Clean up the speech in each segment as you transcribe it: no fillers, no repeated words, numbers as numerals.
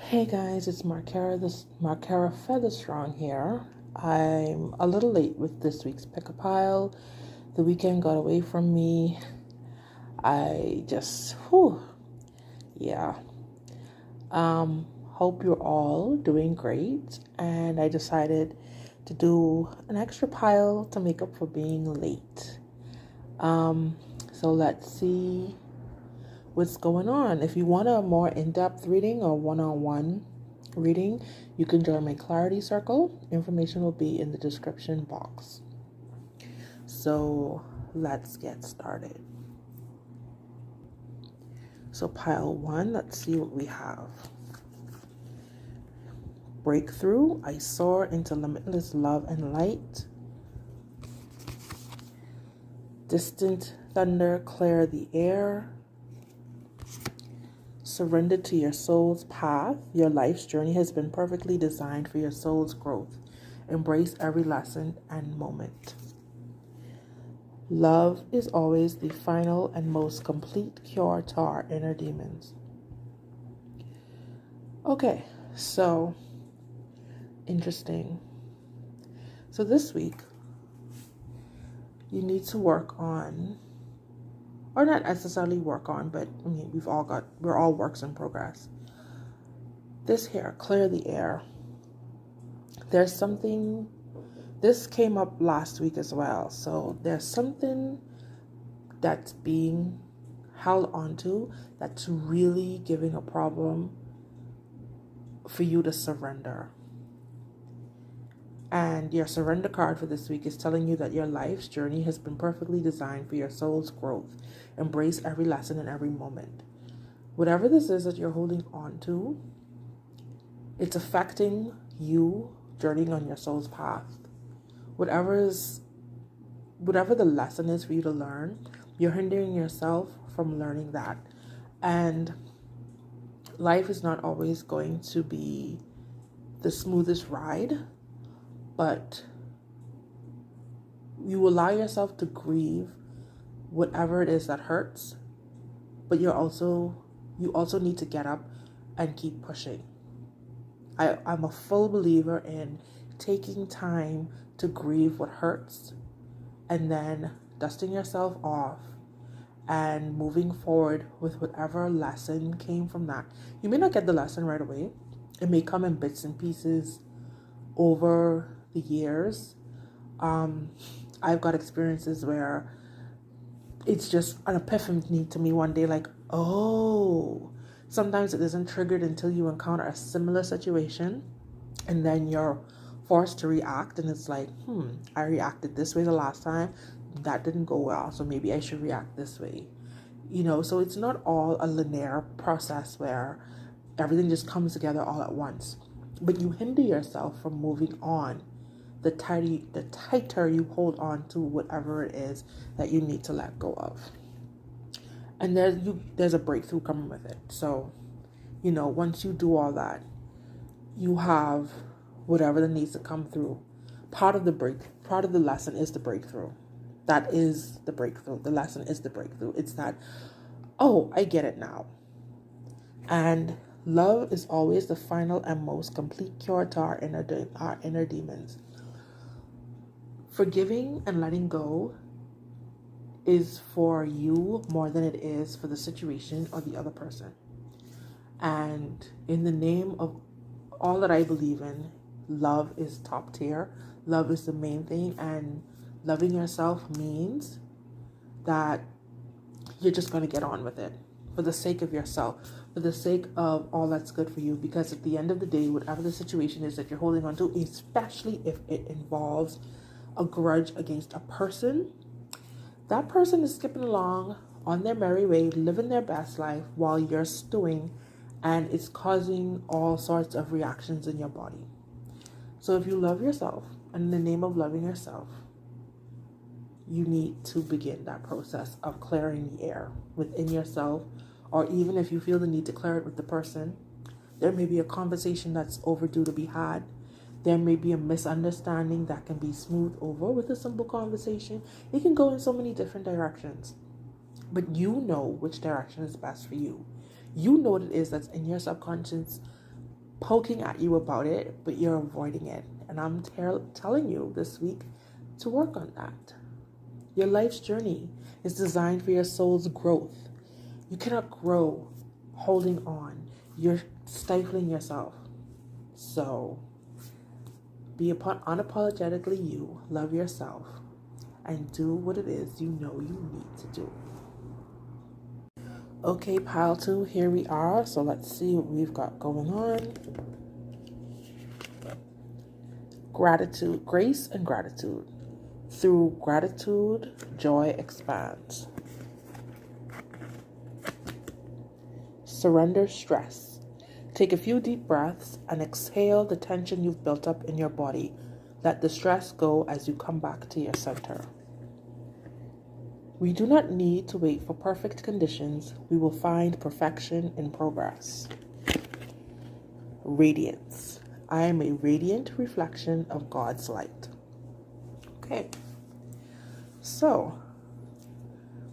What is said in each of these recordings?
Hey guys, it's Markera Featherstrong here. I'm a little late with this week's pick a pile. The weekend got away from me. I just, yeah. Hope you're all doing great. And I decided to do an extra pile to make up for being late. So let's see what's going on. If you want a more in-depth reading or one-on-one reading, you can join my clarity circle. Information will be in the description box. So let's get started. So pile 1, let's see what we have. Breakthrough. I soar into limitless love and light. Distant thunder, clear the air. Surrender to your soul's path. Your life's journey has been perfectly designed for your soul's growth. Embrace every lesson and moment. Love is always the final and most complete cure to our inner demons. Okay, so interesting. So this week, you need to work on, or not necessarily work on, but I mean, we're all works in progress. This here, clear the air. There's something, this came up last week as well. So there's something that's being held onto that's really giving a problem for you to surrender. And your surrender card for this week is telling you that your life's journey has been perfectly designed for your soul's growth. Embrace every lesson and every moment. Whatever this is that you're holding on to, it's affecting you journeying on your soul's path. Whatever the lesson is for you to learn, you're hindering yourself from learning that. And life is not always going to be the smoothest ride, but you allow yourself to grieve whatever it is that hurts, but you also need to get up and keep pushing. I'm a full believer in taking time to grieve what hurts and then dusting yourself off and moving forward with whatever lesson came from that. You may not get the lesson right away. It may come in bits and pieces over the years. I've got experiences where it's just an epiphany to me one day, like, oh, sometimes it isn't triggered until you encounter a similar situation and then you're forced to react, and it's like, I reacted this way the last time, that didn't go well, so maybe I should react this way. So it's not all a linear process where everything just comes together all at once, but you hinder yourself from moving on the tighter you hold on to whatever it is that you need to let go of. And there's a breakthrough coming with it. So, once you do all that, you have whatever that needs to come through. Part of the lesson is the breakthrough. That is the breakthrough. The lesson is the breakthrough. It's that, oh, I get it now. And love is always the final and most complete cure to our inner demons. Forgiving and letting go is for you more than it is for the situation or the other person. And in the name of all that I believe in, love is top tier. Love is the main thing. And loving yourself means that you're just going to get on with it for the sake of yourself, for the sake of all that's good for you. Because at the end of the day, whatever the situation is that you're holding on to, especially if it involves a grudge against a person, that person is skipping along on their merry way, living their best life while you're stewing, and it's causing all sorts of reactions in your body. So if you love yourself, and in the name of loving yourself, you need to begin that process of clearing the air within yourself, or even if you feel the need to clear it with the person, there may be a conversation that's overdue to be had. There may be a misunderstanding that can be smoothed over with a simple conversation. It can go in so many different directions. But you know which direction is best for you. You know what it is that's in your subconscious poking at you about it, but you're avoiding it. And I'm telling you this week to work on that. Your life's journey is designed for your soul's growth. You cannot grow holding on. You're stifling yourself. So be unapologetically you, love yourself, and do what it is you know you need to do. Okay, pile 2, here we are. So let's see what we've got going on. Gratitude, grace and gratitude. Through gratitude, joy expands. Surrender stress. Take a few deep breaths and exhale the tension you've built up in your body. Let the stress go as you come back to your center. We do not need to wait for perfect conditions. We will find perfection in progress. Radiance. I am a radiant reflection of God's light. Okay. So,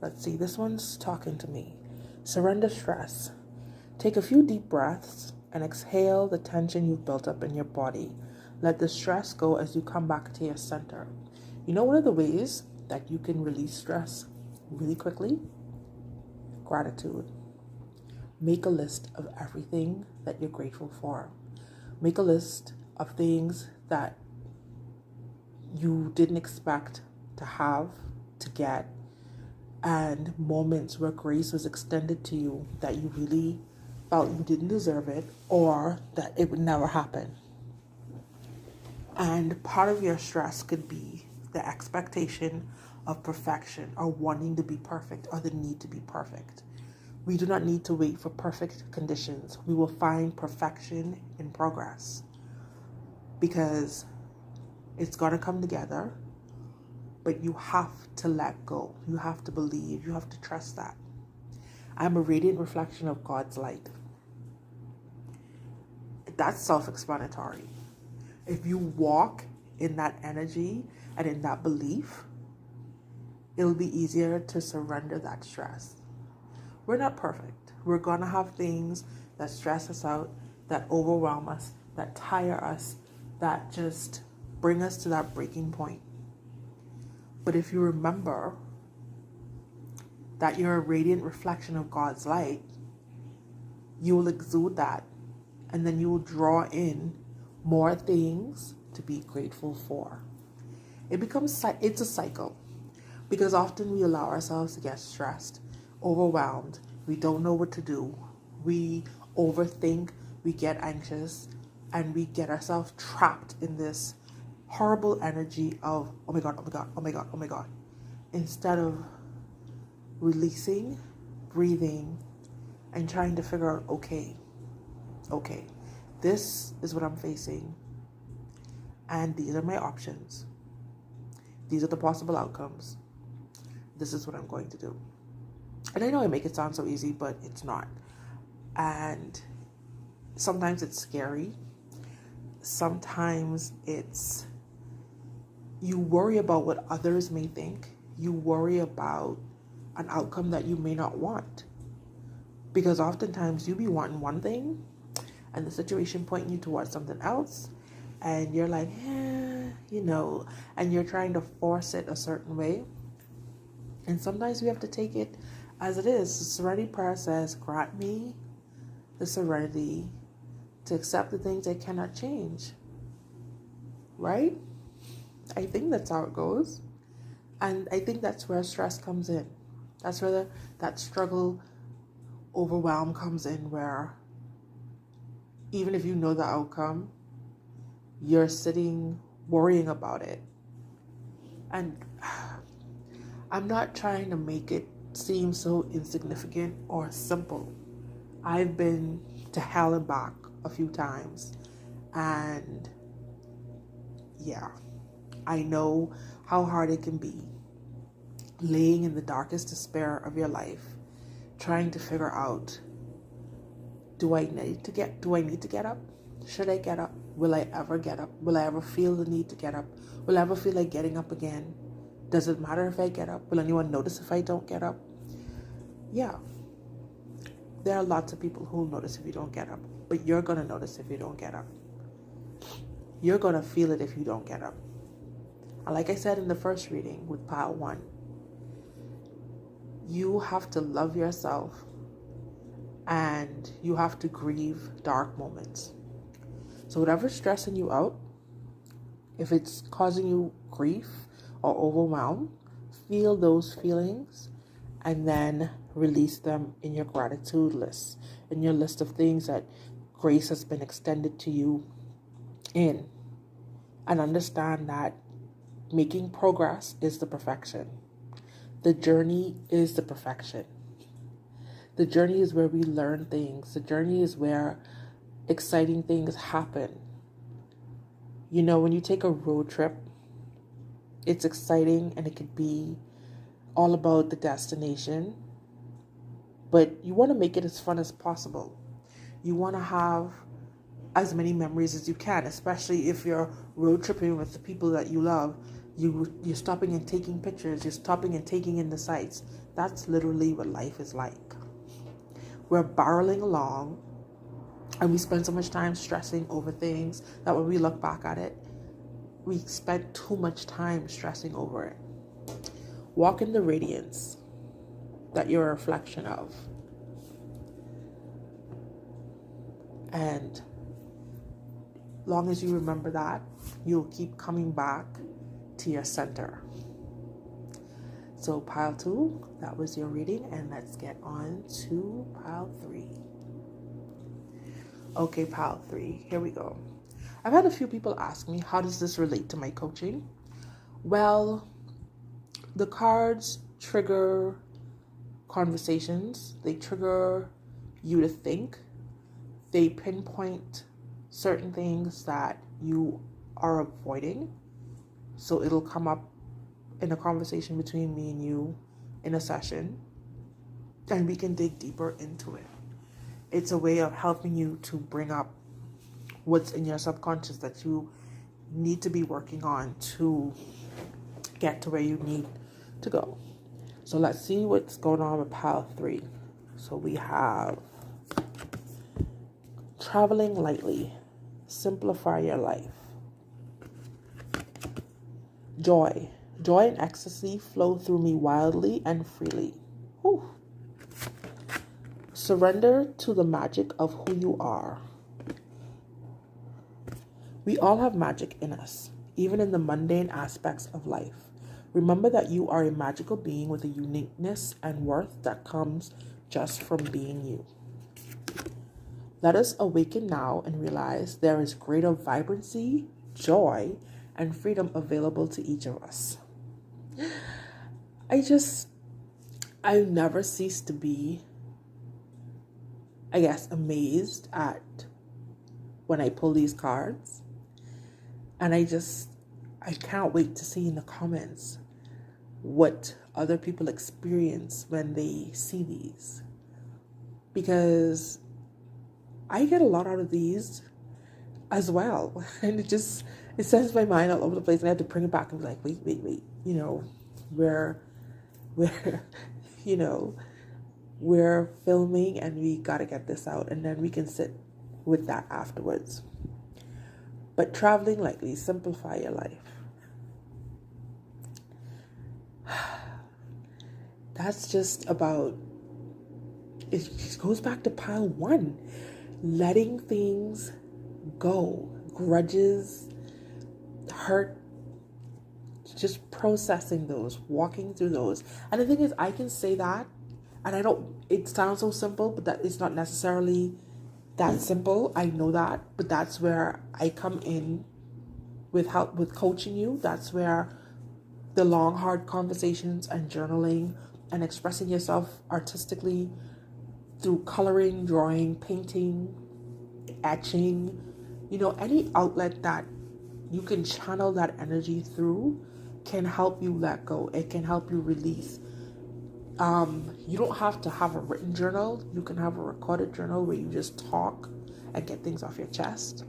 let's see. This one's talking to me. Surrender stress. Take a few deep breaths and exhale the tension you've built up in your body. Let the stress go as you come back to your center. You know, one of the ways that you can release stress really quickly? Gratitude. Make a list of everything that you're grateful for. Make a list of things that you didn't expect to have, to get, and moments where grace was extended to you that you really felt you didn't deserve it or that it would never happen. And part of your stress could be the expectation of perfection or wanting to be perfect or the need to be perfect. We do not need to wait for perfect conditions. We will find perfection in progress because it's going to come together, but you have to let go. You have to believe. You have to trust that. I'm a radiant reflection of God's light. That's self-explanatory. If you walk in that energy and in that belief, it'll be easier to surrender that stress. We're not perfect. We're going to have things that stress us out, that overwhelm us, that tire us, that just bring us to that breaking point. But if you remember that you're a radiant reflection of God's light, you will exude that, and then you will draw in more things to be grateful for. It's a cycle, because often we allow ourselves to get stressed, overwhelmed. We don't know what to do. We overthink, we get anxious, and we get ourselves trapped in this horrible energy of, oh my God, oh my God, oh my God, oh my God. Instead of releasing, breathing, and trying to figure out, okay, this is what I'm facing, and these are my options. These are the possible outcomes. This is what I'm going to do. And I know I make it sound so easy, but it's not. And sometimes it's scary. Sometimes you worry about what others may think. You worry about an outcome that you may not want. Because oftentimes you be wanting one thing and the situation pointing you towards something else. And you're like, and you're trying to force it a certain way. And sometimes we have to take it as it is. The serenity prayer says, grant me the serenity to accept the things I cannot change. Right? I think that's how it goes. And I think that's where stress comes in. That's where that struggle, overwhelm comes in, where even if you know the outcome, you're sitting worrying about it. And I'm not trying to make it seem so insignificant or simple. I've been to hell and back a few times. And yeah, I know how hard it can be. Laying in the darkest despair of your life, trying to figure out, do I need to get up? Should I get up? Will I ever get up? Will I ever feel the need to get up? Will I ever feel like getting up again? Does it matter if I get up? Will anyone notice if I don't get up? Yeah. There are lots of people who will notice if you don't get up, but you're going to notice if you don't get up. You're going to feel it if you don't get up. And like I said in the first reading with pile 1, you have to love yourself and you have to grieve dark moments. So whatever's stressing you out, if it's causing you grief or overwhelm, feel those feelings and then release them in your gratitude list, in your list of things that grace has been extended to you in. And understand that making progress is the perfection. The journey is the perfection. The journey is where we learn things. The journey is where exciting things happen. You know, when you take a road trip, it's exciting and it could be all about the destination, but you want to make it as fun as possible. You want to have as many memories as you can, especially if you're road tripping with the people that you love. You're stopping and taking pictures. You're stopping and taking in the sights. That's literally what life is like. We're barreling along and we spend so much time stressing over things that when we look back at it, we spent too much time stressing over it. Walk in the radiance that you're a reflection of. And long as you remember that, you'll keep coming back to your center. So pile 2, that was your reading, and let's get on to pile 3. Okay, pile 3, here we go. I've had a few people ask me, how does this relate to my coaching? Well, the cards trigger conversations. They trigger you to think. They pinpoint certain things that you are avoiding. So it'll come up in a conversation between me and you in a session, and we can dig deeper into it. It's a way of helping you to bring up what's in your subconscious that you need to be working on to get to where you need to go. So let's see what's going on with pile 3. So we have traveling lightly, simplify your life. Joy and ecstasy flow through me wildly and freely. Whew. Surrender to the magic of who you are. We all have magic in us, even in the mundane aspects of life. Remember that you are a magical being with a uniqueness and worth that comes just from being you. Let us awaken now and realize there is greater vibrancy, joy, and freedom available to each of us. I never cease to be, amazed at when I pull these cards. And I can't wait to see in the comments what other people experience when they see these. Because I get a lot out of these as well. And it sends my mind all over the place, and I have to bring it back and be like, wait. You know, we're filming and we got to get this out, and then we can sit with that afterwards. But traveling lightly, simplify your life. That's just about, it just goes back to pile 1. Letting things go. Grudges, hurt, just processing those, walking through those. And the thing is, I can say that, and it sounds so simple, but that it's not necessarily that simple. I know that, but that's where I come in with help with coaching you. That's where the long, hard conversations and journaling and expressing yourself artistically through coloring, drawing, painting, etching, any outlet that you can channel that energy through can help you let go. It can help you release. You don't have to have a written journal. You can have a recorded journal where you just talk and get things off your chest.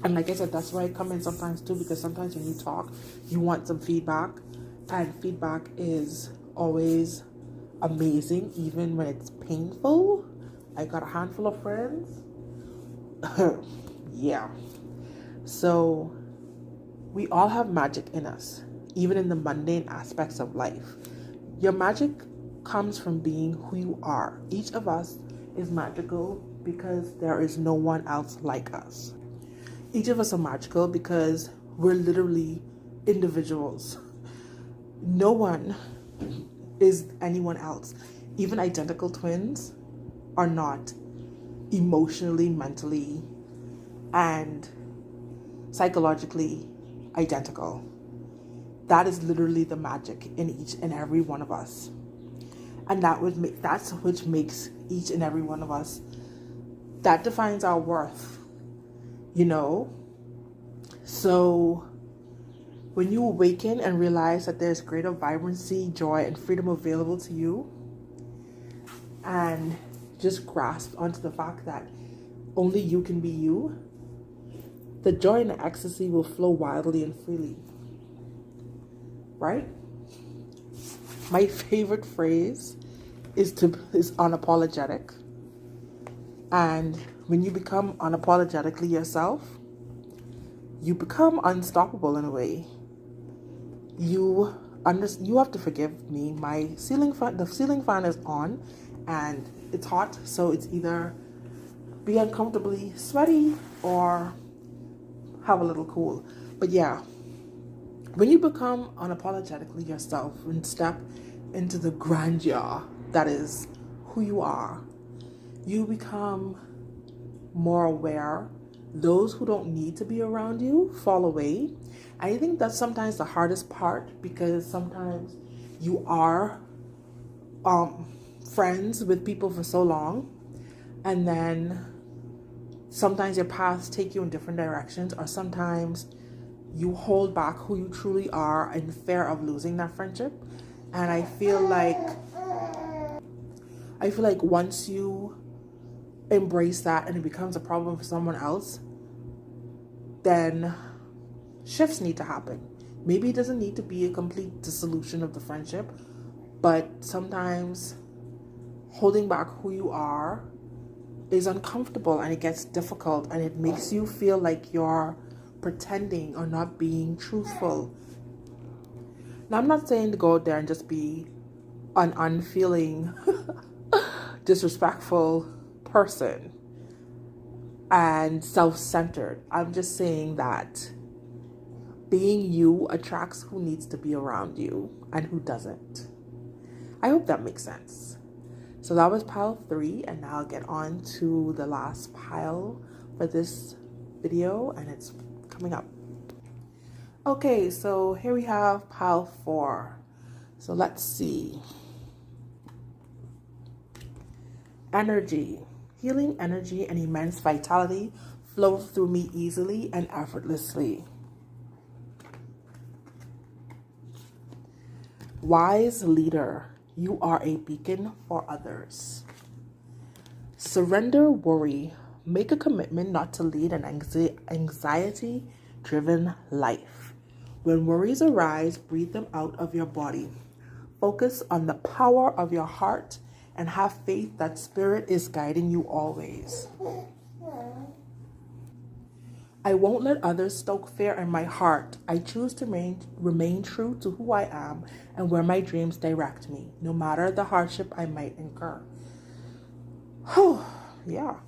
And like I said, that's where I come in sometimes too, because sometimes when you talk, you want some feedback, and feedback is always amazing, even when it's painful. I got a handful of friends. Yeah. So we all have magic in us, even in the mundane aspects of life. Your magic comes from being who you are. Each of us is magical because there is no one else like us. Each of us are magical because we're literally individuals. No one is anyone else. Even identical twins are not emotionally, mentally, and psychologically identical. That is literally the magic in each and every one of us. And that's which makes each and every one of us, that defines our worth, So when you awaken and realize that there's greater vibrancy, joy, and freedom available to you, and just grasp onto the fact that only you can be you, the joy and the ecstasy will flow wildly and freely. Right? My favorite phrase is unapologetic. And when you become unapologetically yourself, you become unstoppable in a way. You have to forgive me. The ceiling fan is on and it's hot, so it's either be uncomfortably sweaty or have a little cool. But yeah, when you become unapologetically yourself and step into the grandeur that is who you are, you become more aware. Those who don't need to be around you fall away. I think that's sometimes the hardest part, because sometimes you are friends with people for so long, and then sometimes your paths take you in different directions, or sometimes you hold back who you truly are in fear of losing that friendship. And I feel like once you embrace that and it becomes a problem for someone else, then shifts need to happen. Maybe it doesn't need to be a complete dissolution of the friendship, but sometimes holding back who you are is uncomfortable and it gets difficult and it makes you feel like you're pretending or not being truthful. Now, I'm not saying to go out there and just be an unfeeling, disrespectful person and self-centered. I'm just saying that being you attracts who needs to be around you and who doesn't. I hope that makes sense. So that was pile 3, and now I'll get on to the last pile for this video, and it's coming up. Okay, so here we have pile 4. So let's see. Energy. Healing energy and immense vitality flow through me easily and effortlessly. Wise leader. You are a beacon for others. Surrender worry. Make a commitment not to lead an anxiety-driven life. When worries arise, breathe them out of your body. Focus on the power of your heart and have faith that Spirit is guiding you always. I won't let others stoke fear in my heart. I choose to remain true to who I am and where my dreams direct me, no matter the hardship I might incur. Yeah,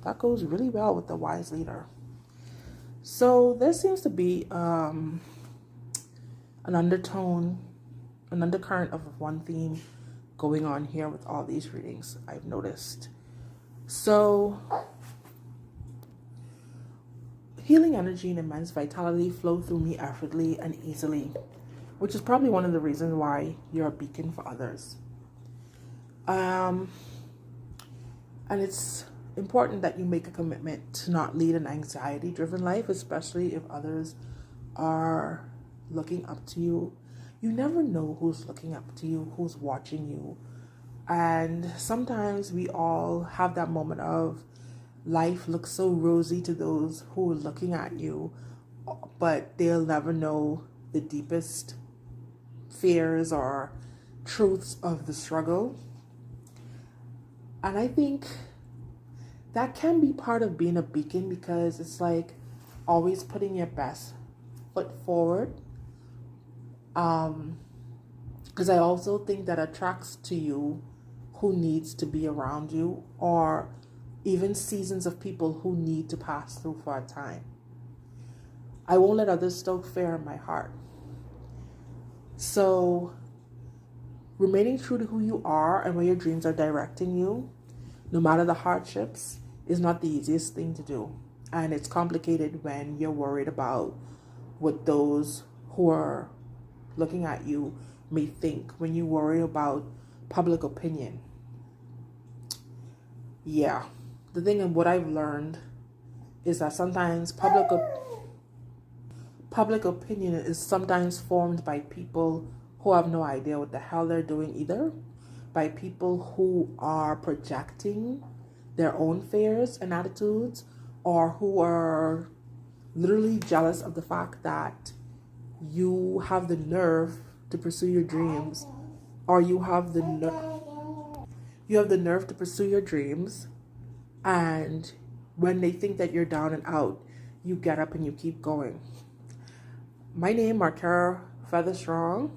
that goes really well with the wise leader. So there seems to be an undercurrent of one theme going on here with all these readings, I've noticed. So healing energy and immense vitality flow through me effortlessly and easily, which is probably one of the reasons why you're a beacon for others. And it's important that you make a commitment to not lead an anxiety-driven life, especially if others are looking up to you. You never know who's looking up to you, who's watching you. And sometimes we all have that moment of life looks so rosy to those who are looking at you, but they'll never know the deepest fears or truths of the struggle. And I think that can be part of being a beacon, because it's like always putting your best foot forward. Because I also think that attracts to you who needs to be around you, or even seasons of people who need to pass through for a time. I won't let others stoke fear in my heart. So remaining true to who you are and where your dreams are directing you, no matter the hardships, is not the easiest thing to do. And it's complicated when you're worried about what those who are looking at you may think, when you worry about public opinion. Yeah. The thing and what I've learned is that sometimes public opinion is sometimes formed by people who have no idea what the hell they're doing either, by people who are projecting their own fears and attitudes, or who are literally jealous of the fact that you have the nerve to pursue your dreams, or you have the nerve to pursue your dreams, and when they think that you're down and out, you get up and you keep going. My name, Markera Featherstrong,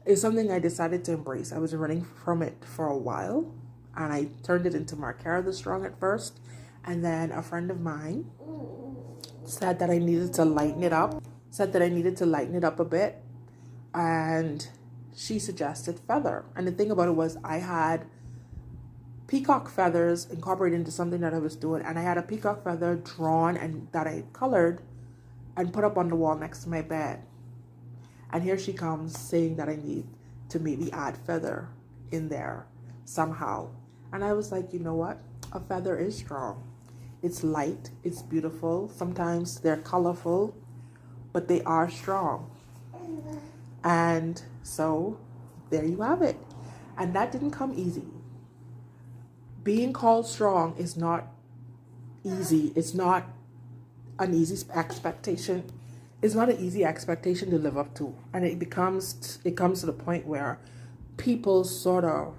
is something I decided to embrace. I was running from it for a while, and I turned it into Markera the Strong at first, and then a friend of mine said that I needed to lighten it up, a bit, and she suggested feather. And the thing about it was, I had peacock feathers incorporated into something that I was doing, and I had a peacock feather drawn and that I colored and put up on the wall next to my bed. And here she comes saying that I need to maybe add feather in there somehow. And I was like, you know what? A feather is strong. It's light, it's beautiful. Sometimes they're colorful, but they are strong. And so there you have it. And that didn't come easy. Being called strong is not easy. It's not an easy expectation. It's not an easy expectation to live up to. And it comes to the point where people sort of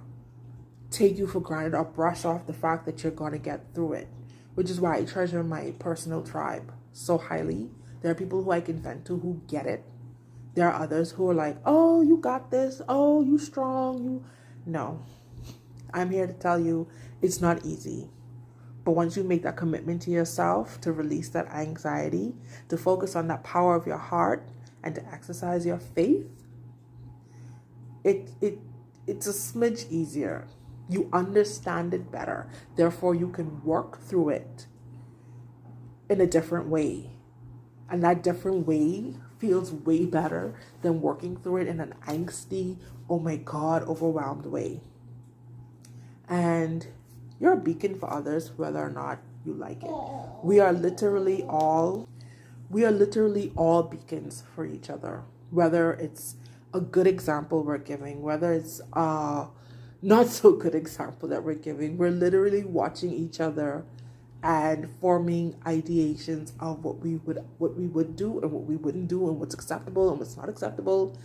take you for granted or brush off the fact that you're going to get through it, which is why I treasure my personal tribe so highly. There are people who I can vent to who get it. There are others who are like, oh, you got this. Oh, you strong. No, I'm here to tell you it's not easy. But once you make that commitment to yourself to release that anxiety, to focus on that power of your heart, and to exercise your faith, it's a smidge easier. You understand it better. Therefore, you can work through it in a different way. And that different way feels way better than working through it in an angsty, oh my God, overwhelmed way. And you're a beacon for others, whether or not you like it. We are literally all beacons for each other. Whether it's a good example we're giving, whether it's a not so good example that we're giving, we're literally watching each other and forming ideations of what we would do and what we wouldn't do, and what's acceptable and what's not acceptable.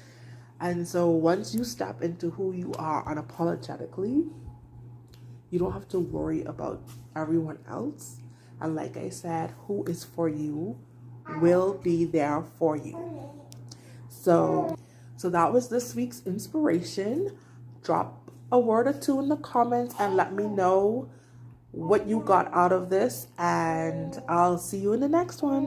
And so once you step into who you are unapologetically, you don't have to worry about everyone else. And like I said, who is for you will be there for you. So that was this week's inspiration. Drop a word or two in the comments and let me know what you got out of this. And I'll see you in the next one.